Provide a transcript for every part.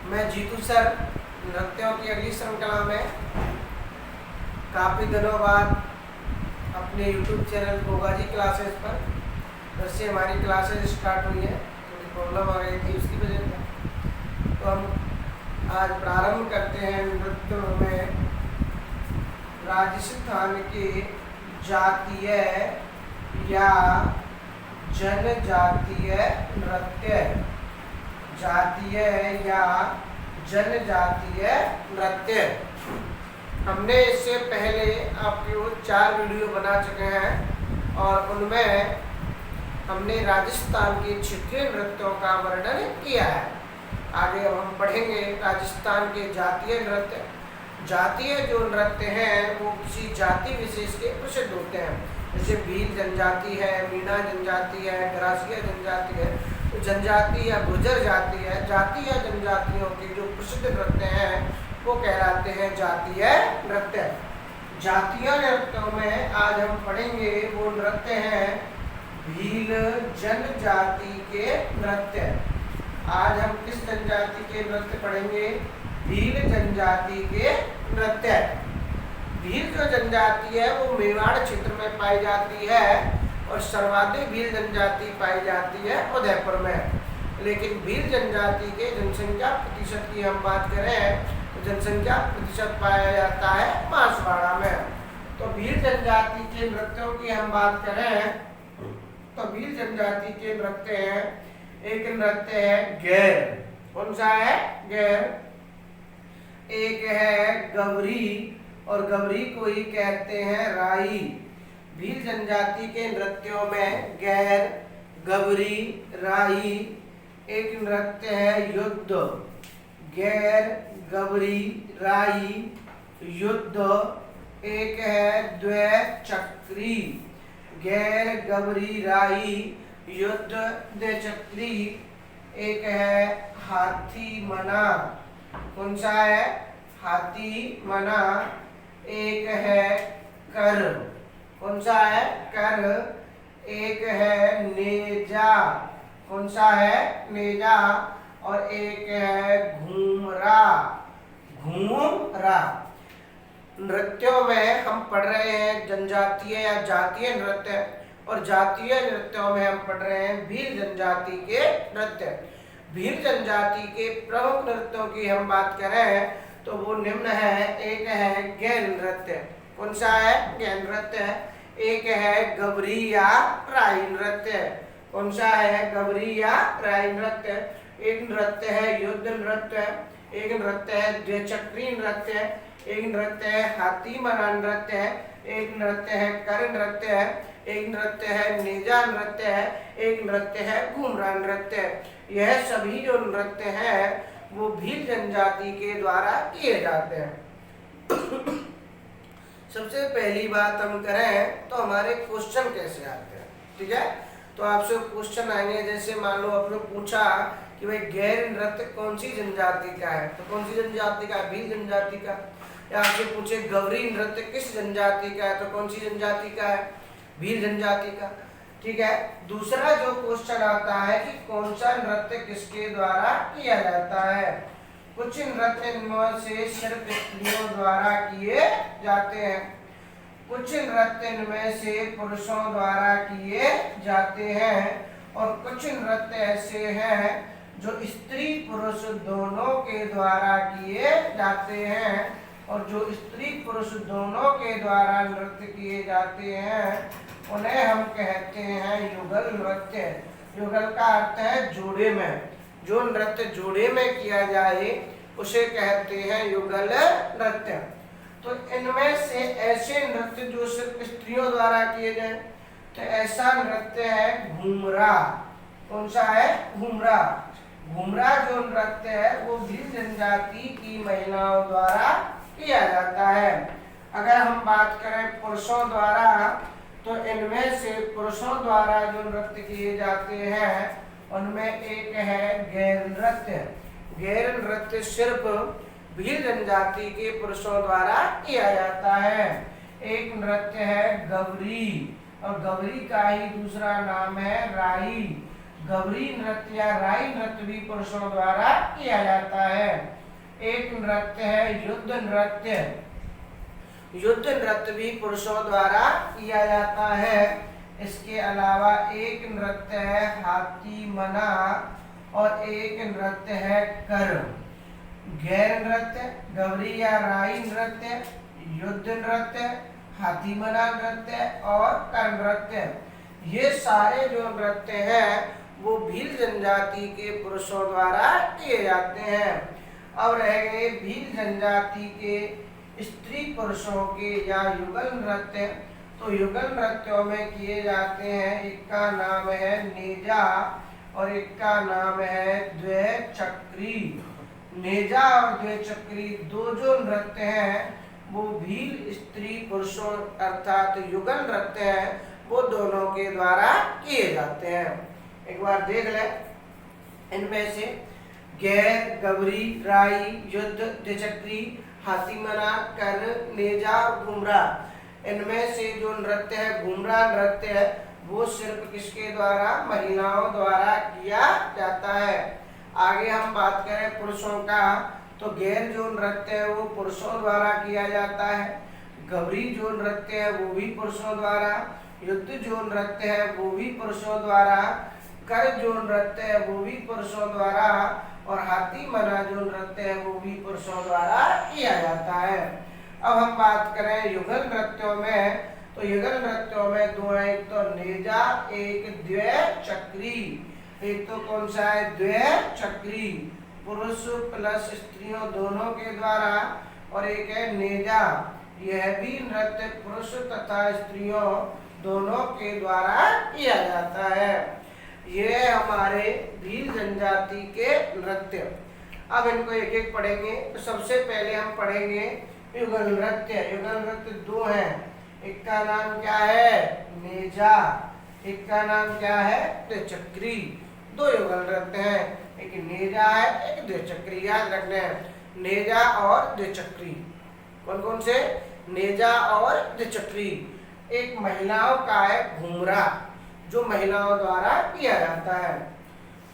मैं जीतू सर नृत्यों की अगली श्रृंखला में काफ़ी दिनों बाद अपने YouTube channel Goga ji classes पर जब से हमारी क्लासेस स्टार्ट हुई हैं थोड़ी प्रॉब्लम आ गई थी, उसकी वजह से तो हम आज प्रारंभ करते हैं नृत्यों में राजस्थान के जातीय या जनजातीय नृत्य। जातीय या जनजातीय नृत्य हमने इससे पहले आपको 4 वीडियो बना चुके हैं और उनमें हमने राजस्थान के क्षेत्रीय नृत्यों का वर्णन किया है। आगे अब हम पढ़ेंगे राजस्थान के जातीय नृत्य। जातीय जो नृत्य हैं वो किसी जाति विशेष के प्रसिद्ध होते हैं, जैसे भील जनजाति है, मीणा जनजाति है, ग्रासिया जनजाति है। तो जनजाति या गुर्जर जाति है, जाति या जनजातियों के जो प्रसिद्ध नृत्य हैं वो कहलाते हैं जातीय नृत्य। जातीय नृत्यों में आज हम पढ़ेंगे वो नृत्य हैं भील जनजाति के नृत्य। आज हम किस जनजाति के नृत्य पढ़ेंगे? भील जनजाति के नृत्य। भील जो जनजाति है वो मेवाड़ क्षेत्र में पाई जाती है और सर्वाधिक भील जनजाति पाई जाती है उदयपुर में। लेकिन भील जनजाति के जनसंख्या प्रतिशत की हम बात करें तो जनसंख्या प्रतिशत पाया जाता है बांसवाड़ा में। तो भील जनजाति के नृत्यों की हम बात करें तो भील जनजाति के नृत्य हैं, एक नृत्य है गैर। कौन सा है? गैर। एक है गवरी और गवरी को ही कहते हैं राई। भील जनजाति के नृत्यों में गैर, गवरी, राई। एक नृत्य है युद्ध। गैर, गवरी, राई, युद्ध। एक है द्वैचक्री। गैर, गवरी, राई, युद्ध, द्वैचक्री। एक है हाथी मना। कौन सा है? हाथी मना। एक है कर। कौन सा है? कर। एक है नेजा। कौन सा है? नेजा। और एक है घूमरा। घूमरा। नृत्यों में हम पढ़ रहे हैं जनजातीय या जातीय नृत्य और जातीय नृत्यों में हम पढ़ रहे हैं भील जनजाति के नृत्य। भील जनजाति के प्रमुख नृत्यों की हम बात करें तो वो निम्न है। एक है गैर नृत्य। कौन सा है? गैर नृत्य। एक है गवरी या राई नृत्य। कौन सा है? गवरी या राई नृत्य। एक नृत्य है युद्ध नृत्य। एक नृत्य है द्विचक्री नृत्य। एक नृत्य है हाथी मना नृत्य। एक नृत्य है कर नृत्य। एक नृत्य है नेजा नृत्य है। एक नृत्य है घूमरा नृत्य। यह सभी जो नृत्य हैं वो भील जनजाति के द्वारा किए जाते हैं। सबसे पहली बात हम करें तो हमारे क्वेश्चन कैसे आते हैं, ठीक है? तो आपसे क्वेश्चन आएंगे, जैसे मान लो आपने पूछा कि भाई गैर नृत्य कौन सी जनजाति का है, तो कौन सी जनजाति का? भील जनजाति का। या आपसे पूछे गवरी नृत्य किस जनजाति का है, तो कौन सी जनजाति का है? भील जनजाति का। ठीक है। दूसरा जो क्वेश्चन आता है कि कौन सा नृत्य किसके द्वारा किया जाता है। कुछ नृत्य इनमें से सिर्फ स्त्रियों द्वारा किए जाते हैं, कुछ नृत्य इनमें से पुरुषों द्वारा किए जाते हैं और कुछ नृत्य ऐसे हैं जो स्त्री पुरुष दोनों के द्वारा किए जाते हैं। और जो स्त्री पुरुष दोनों के द्वारा नृत्य किए जाते हैं उन्हें हम कहते हैं युगल नृत्य। युगल का अर्थ है जोड़े में। जो नृत्य जोड़े में किया जाए उसे कहते हैं युगल नृत्य। तो इनमें से ऐसे नृत्य जो सिर्फ स्त्रियों द्वारा किए जाए तो ऐसा नृत्य है घूमरा। कौन सा है? घूमरा। घूमरा जो नृत्य है वो भील जनजाति की महिलाओं द्वारा किया जाता है। अगर हम बात करें पुरुषों द्वारा तो इनमें से पुरुषों द्वारा जो नृत्य किए जाते हैं उनमें एक है गैर नृत्य। गैर नृत्य सिर्फ भील जनजाति के पुरुषों द्वारा किया जाता है। एक नृत्य है गवरी और गवरी का ही दूसरा नाम है राई। गवरी नृत्य या राई नृत्य भी पुरुषों द्वारा किया जाता है। एक नृत्य है युद्ध नृत्य। युद्ध नृत्य भी पुरुषों द्वारा किया जाता है। इसके अलावा एक नृत्य है हाथी मना और एक नृत्य है कर। गैर नृत्य, गवरी या राई नृत्य, युद्ध नृत्य, हाथी मना नृत्य और कर नृत्य, ये सारे जो नृत्य हैं वो भील जनजाति के पुरुषों द्वारा किए जाते हैं। अब रह गए भील जनजाति के स्त्री पुरुषों के या युगल नृत्य। तो युगल नृत्यों में किए जाते हैं, एक का नाम है नेजा और एक का नाम है द्वैचक्री। नेजा और द्वैचक्री दो जो नृत्य हैं वो भील स्त्री पुरुषों अर्थात युगल नृत्य हैं, वो दोनों के द्वारा किए जाते हैं। एक बार देख लें इनमें से गैर, गवरी, राई, युद्ध, द्विचक्री, हाथी मना, कर, नेजा और घुमरा। इनमें से जो नृत्य है घुमरा नृत्य है वो सिर्फ किसके द्वारा, महिलाओं द्वारा किया जाता है। आगे हम बात करें पुरुषों का, तो गैर जो नृत्य है वो पुरुषों द्वारा किया जाता है। गवरी जो नृत्य है वो भी पुरुषों द्वारा, युद्ध जो नृत्य है वो भी पुरुषों द्वारा, कर जो नृत्य है वो भी पुरुषों द्वारा और हाथी मना जो नृत्य है वो भी पुरुषों द्वारा किया जाता है। अब हम बात करें युगल नृत्यों में, तो युगल नृत्यों में दो है, एक तो नेजा, एक द्वैचक्री। एक तो कौन सा है, द्वैचक्री, पुरुष प्लस स्त्रियों दोनों के द्वारा, और एक है नेजा, यह भी नृत्य पुरुष तथा स्त्रियों दोनों के द्वारा किया जाता है। ये हमारे भील जनजाति के नृत्य। अब इनको एक एक पढ़ेंगे। तो सबसे पहले हम पढ़ेंगे युगल नृत्य। युगल नृत्य दो हैं, एक का नाम क्या है नेजा, एक का नाम क्या है द्वैचक्री। दो युगल नृत्य हैं, एक नेजा है एक द्वैचक्री, याद रखना है नेजा और द्वैचक्री। कौन कौन से, नेजा और द्वैचक्री। एक महिलाओं का है घुमरा जो महिलाओं द्वारा किया जाता है।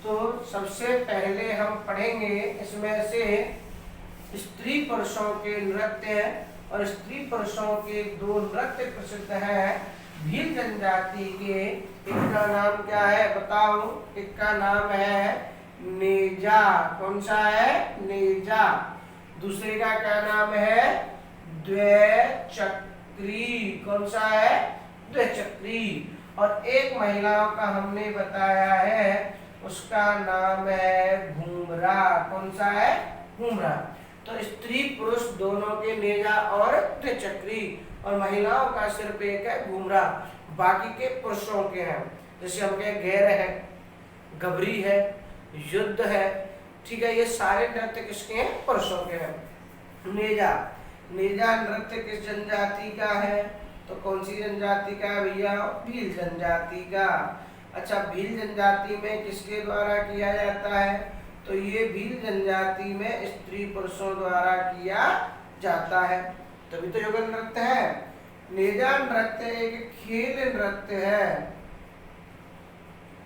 तो सबसे पहले हम पढ़ेंगे इसमें से स्त्री पुरुषों के नृत्य हैं, और स्त्री पुरुषों के दो नृत्य प्रसिद्ध हैं भील जनजाति के। एक का नाम क्या है बताओ, एक का नाम है नेजा, कौन सा है नेजा, दूसरे का क्या नाम है द्वैचक्री, कौन सा है द्वैचक्री, और एक महिलाओं का हमने बताया है उसका नाम है घुमरा, कौन सा है घुमरा। तो स्त्री पुरुष दोनों के नेजा और द्वैचक्री, और महिलाओं का सिर्फ एक है घुमरा, बाकी के पुरुषों के हैं। जैसे हम कहें गैर है, गबरी है, युद्ध है, ठीक है, ये सारे नृत्य किसके हैं पुरुषों के हैं। नेजा, नेजा नृत्य किस जनजाति का है, तो कौन सी जनजाति का है भैया, भील जनजाति का। अच्छा, भील जनजाति में किसके द्वारा किया जाता है, तो ये भील जनजाति में स्त्री पुरुषों द्वारा किया जाता है, तभी तो युगल नृत्य है। नेजा नृत्य एक खेल नृत्य है,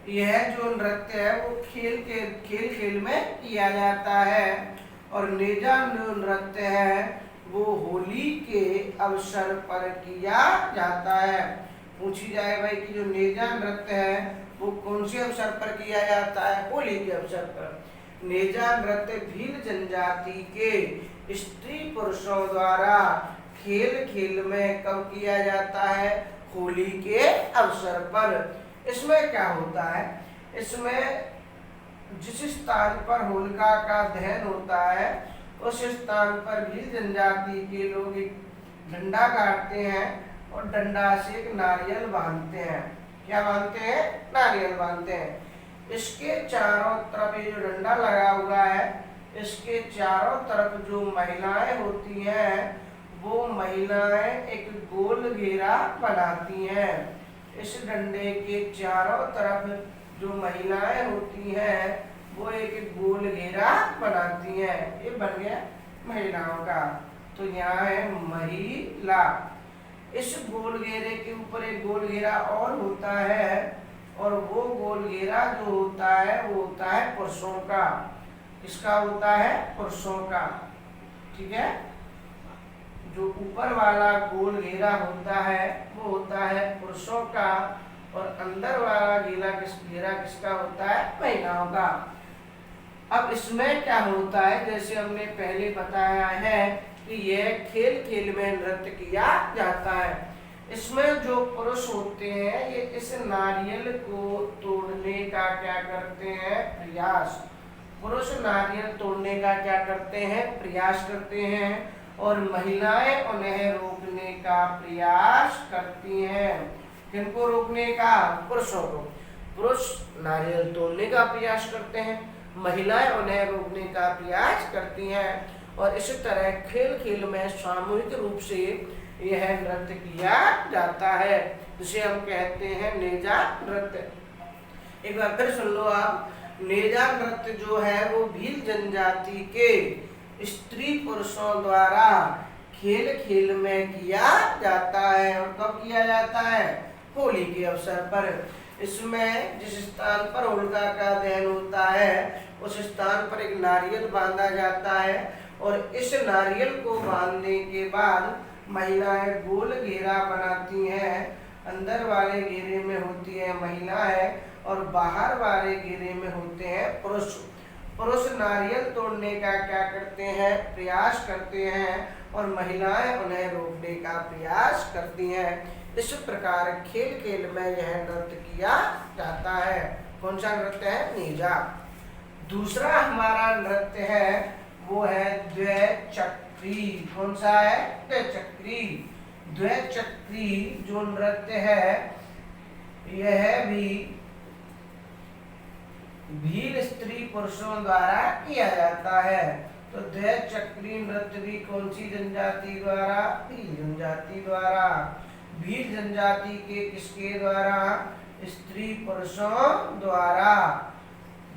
यह जो नृत्य है वो खेल में किया जाता है, और नेजा जो नृत्य है वो होली के अवसर पर किया जाता है। पूछी जाए भाई कि जो नेजा नृत्य है वो कौन से अवसर पर किया जाता है, होली के अवसर पर। नेजा नृत्य भील जनजाति के स्त्री पुरुषों द्वारा खेल में कब किया जाता है, होली के अवसर पर। इसमें क्या होता है, इसमें जिस स्थान पर होलिका का दहन होता है उस स्थान पर भील जनजाति के लोग एक डंडा काटते हैं और डंडा से एक नारियल बांधते हैं। क्या बांधते हैं, नारियल बांधते हैं। इसके चारों तरफ ये जो डंडा लगा हुआ है इसके चारों तरफ जो महिलाएं होती हैं वो महिलाएं एक गोल घेरा बनाती हैं। इस डंडे के चारों तरफ जो महिलाएं होती हैं वो एक गोल घेरा बनाती हैं। ये बन गया महिलाओं का, तो यहाँ है महिला। इस गोल घेरे के ऊपर एक गोल घेरा और होता है और वो गोल घेरा जो होता है वो होता है पुरुषों का। किसका होता है? पुरुषों का। ठीक है, जो ऊपर वाला गोल घेरा होता है वो होता है पुरुषों का, और अंदर वाला घेरा किसका होता है? महिलाओं का। अब इसमें क्या होता है, जैसे हमने पहले बताया है कि यह खेल खेल में नृत्य किया जाता है। इसमें जो पुरुष होते हैं ये इस नारियल को तोड़ने का क्या करते हैं? प्रयास। पुरुष नारियल तोड़ने का क्या करते हैं? प्रयास करते हैं, और महिलाएं उन्हें रोकने का प्रयास करती हैं। किनको रोकने का? पुरुषों को। पुरुष नारियल तोड़ने का प्रयास करते हैं, महिलाएं उन्हें रोकने का प्रयास करती हैं, और इस तरह खेल खेल में सामूहिक रूप से यह नृत्य किया जाता है, जिसे हम कहते हैं नेजा नृत्य। एक बार फिर सुन लो आप। नेजा नृत्य जो है वो भील जनजाति के स्त्री पुरुषों द्वारा खेल खेल में किया जाता है। और कब किया जाता है? होली के अवसर पर। इसमें जिस स्थान पर होलिका का दहन होता है उस स्थान पर एक नारियल बांधा जाता है, और इस नारियल को बांधने के बाद महिलाएं गोल घेरा बनाती हैं। अंदर वाले घेरे में होती है महिलाएं और बाहर वाले घेरे में होते हैं पुरुष। पुरुष नारियल तोड़ने का क्या करते हैं? प्रयास करते हैं, और महिलाएं उन्हें रोकने का प्रयास करती हैं। इस प्रकार खेल खेल में यह नृत्य किया जाता है। कौन सा नृत्य है? नेजा। दूसरा हमारा नृत्य है वो है द्वैचक्री। कौन सा है? द्वैचक्री। द्वैचक्री जो नृत्य है यह भी भील स्त्री पुरुषों द्वारा किया जाता है। तो द्वैचक्री नृत्य भी कौन सी जनजाति द्वारा? भील जनजाति द्वारा। भील जनजाति के किसके द्वारा? स्त्री पुरुषों द्वारा।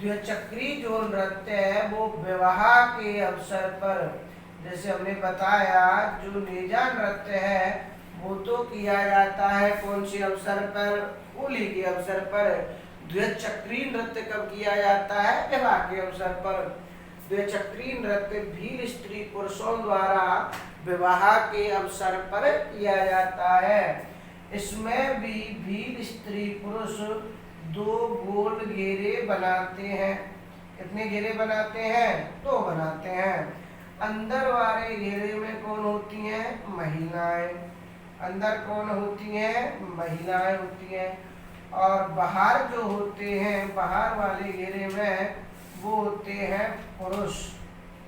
द्वैचक्री जो नृत्य है वो विवाह के अवसर पर, जैसे हमने बताया जो नेजा नृत्य है वो तो किया जाता है कौन से अवसर पर? होली के अवसर पर। द्वैचक्री नृत्य कब किया जाता है? विवाह के अवसर पर। द्वैचक्री नृत्य भील स्त्री पुरुषों द्वारा विवाह के अवसर पर किया जाता है। इसमें भी भील स्त्री पुरुष दो गोल घेरे बनाते हैं। कितने घेरे बनाते हैं? दो बनाते हैं। अंदर वाले घेरे में कौन होती हैं? महिलाएं। अंदर कौन होती हैं? महिलाएं होती हैं। और बाहर जो होते हैं, बाहर वाले घेरे में वो होते हैं पुरुष।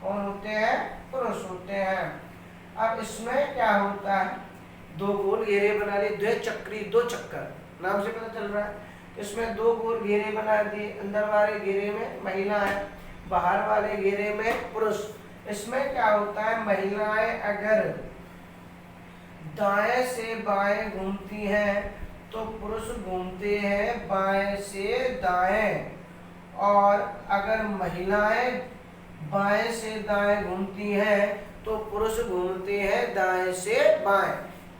कौन होते हैं? पुरुष होते हैं। अब इसमें क्या होता है? दो गोल घेरे बना लिए, द्वैचक्री, दो चक्कर नाम से पता चल रहा है। इसमें दो गोल घेरे बना दिए। अंदर वाले घेरे में महिला है, बाहर वाले घेरे में पुरुष। इसमें क्या होता है? महिलाएं अगर दाएं से बाएं घूमती हैं तो पुरुष घूमते हैं बाएं से दाएं, और अगर महिलाएं बाएं से दाएं घूमती हैं तो पुरुष घूमते हैं दाएं से बाएं।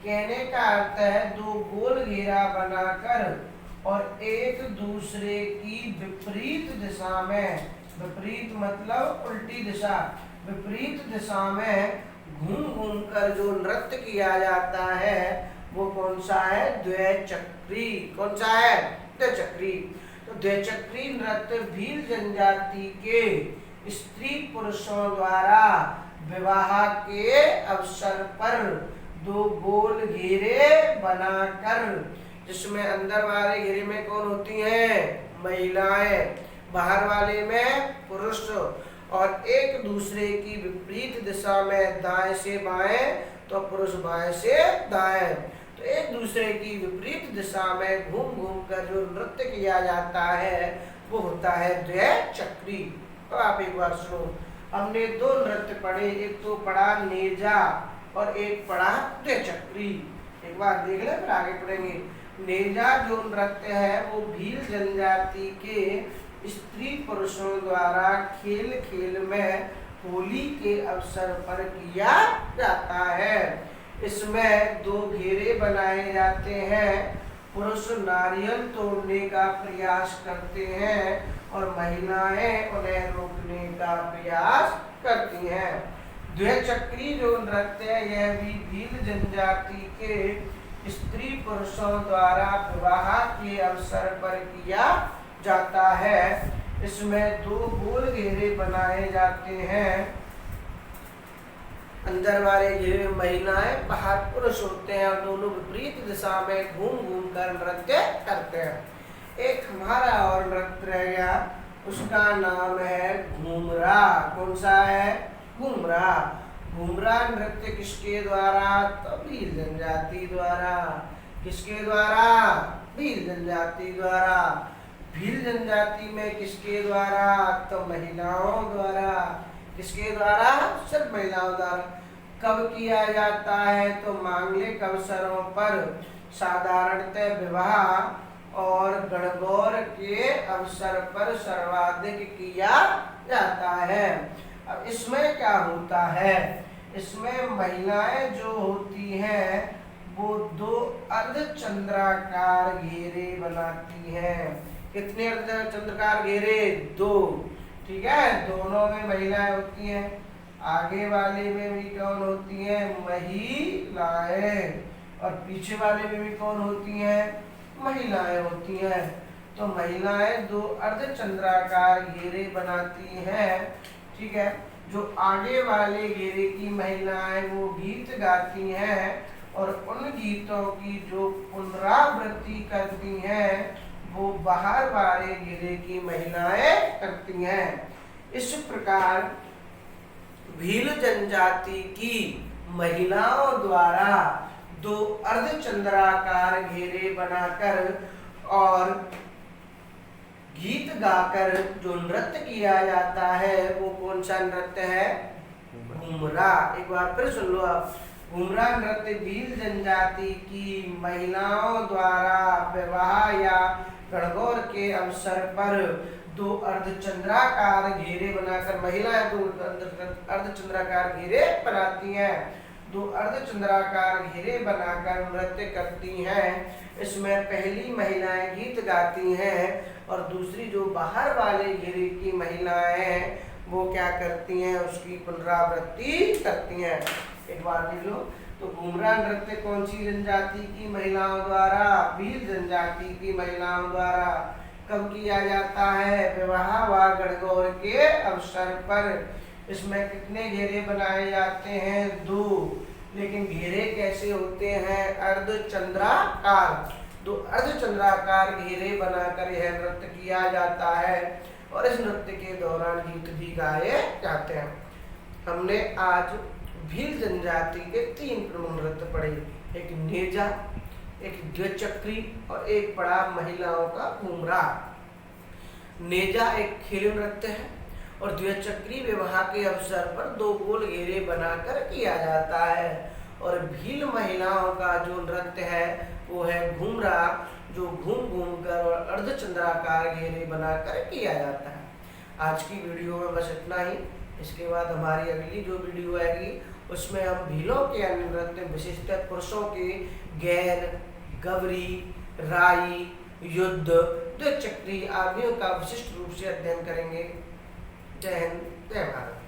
कहने का अर्थ है दो गोल घेरा बनाकर और एक दूसरे की विपरीत दिशा में, विपरीत मतलब उल्टी दिशा, विपरीत दिशा में घूम घूम कर जो नृत्य किया जाता है वो कौन सा है? द्वैचक्री। कौन सा है? द्वैचक्री। तो द्वैचक्री नृत्य भील जनजाति के स्त्री पुरुषों द्वारा विवाह के अवसर पर दो गोल घेरे बनाकर, जिसमें अंदर वाले घेरे में कौन होती हैं? महिलाएं, बाहर वाले में पुरुष, और एक दूसरे की विपरीत दिशा में दाएं से बाएं तो पुरुष बाएं से दाएं, तो एक दूसरे की विपरीत दिशा में घूम घूम कर जो नृत्य किया जाता है वो होता है द्वैचक्री। तो आप एक बार सुनो, हमने दो नृत्य पढ़े, एक तो पढ़ा नेजा और एक पढ़ा द्वैचक्री। एक बार देख ले फिर आगे पढ़ेंगे। नेजा जो नृत्य है वो भील जनजाति के स्त्री पुरुषों द्वारा खेल खेल में होली के अवसर पर किया जाता है। इसमें दो घेरे बनाए जाते हैं पुरुष नारियल तोड़ने का प्रयास करते हैं और महिलाएं उन्हें रोकने का प्रयास करती हैं। द्विचक्री जो नृत्य है यह भी भील जनजाति के स्त्री पुरुषों द्वारा विवाह के अवसर पर किया जाता है। इसमें 2 गोल घेरे बनाए जाते हैं, अंदर वाले घेरे में महिलाएं, बाहर पुरुष होते हैं और दोनों विपरीत दिशा में घूम घूम कर नृत्य करते हैं। एक हमारा और नृत्य रह गया, उसका नाम है घूमरा। कौन सा है? घूमरा। घूमरा नृत्य किसके द्वारा? तो भील जनजाति द्वारा। किसके द्वारा? भील जनजाति द्वारा। भील जनजाति में किसके द्वारा? तो महिलाओं द्वारा। किसके द्वारा? सिर्फ महिलाओं द्वारा। कब किया जाता है? तो मांगलिक अवसरों पर, साधारणतः विवाह और गणगौर के अवसर पर सर्वाधिक किया जाता है। अब इसमें क्या होता है? इसमें महिलाएं जो होती हैं वो 2 अर्धचंद्राकार घेरे बनाती हैं। कितने अर्धचंद्राकार घेरे? 2। ठीक है, दोनों में महिलाएं होती हैं, आगे वाले में भी कौन होती हैं? महिलाएं, और पीछे वाले में भी कौन होती हैं? महिलाएं होती हैं। तो महिलाएं 2 अर्धचंद्राकार घेरे बनाती हैं। ठीक है, जो आगे वाले घेरे की महिलाएं वो गीत गाती हैं और उन गीतों की जो पुनरावृत्ति करती हैं वो बाहर वाले घेरे की महिलाएं करती हैं। इस प्रकार भील जनजाति की महिलाओं द्वारा 2 अर्धचंद्राकार घेरे बनाकर और गीत गाकर जो नृत्य किया जाता है वो कौन सा नृत्य है? घूमरा। एक बार फिर सुन लो आप। घूमरा नृत्य भील जनजाति की महिलाओं द्वारा विवाह या गणगौर के अवसर पर 2 अर्धचंद्राकार घेरे बनाकर, महिलाएं 2 अर्धचंद्राकार घेरे बनाती हैं, 2 अर्धचंद्राकार घेरे बनाकर नृत्य करती हैं। इसमें पहली महिलाएं गीत गाती हैं और दूसरी जो बाहर वाले घेरे की महिलाएं हैं वो क्या करती हैं? उसकी पुनरावृत्ति करती हैं। एक बार देख लो, तो घूमरा नृत्य कौन सी जनजाति की महिलाओं द्वारा? भील जनजाति की महिलाओं द्वारा। कब किया जाता है? विवाह व गणगौर के अवसर पर। इसमें कितने घेरे बनाए जाते हैं? 2। लेकिन घेरे कैसे होते हैं? अर्धचंद्राकार। 2 अर्धचंद्राकार घेरे बनाकर यह नृत्य किया जाता है और इस नृत्य के दौरान गीत भी गाए जाते हैं। हमने आज भील जनजाति के 3 प्रमुख नृत्य पढ़े, एक नेजा, एक द्विचक्री और एक पड़ा महिलाओं का घूमरा। नेजा एक खेल नृत्य है और द्विचक्री विवाह के अवसर पर 2 गोल घेरे बनाकर किया जाता है। और भील महिलाओं का जो नृत्य है वो है घूमरा, जो घूम घूम कर और अर्धचंद्राकार घेरे बनाकर किया जाता है। आज की वीडियो में बस इतना ही। इसके बाद हमारी अगली जो वीडियो आएगी उसमें हम भीलों के अन्य नृत्य, विशिष्ट पुरुषों के गैर, गवरी, राई, युद्ध, द्विचक्री आदियों का विशिष्ट रूप से अध्ययन करेंगे। जय हिंद, जय भारत।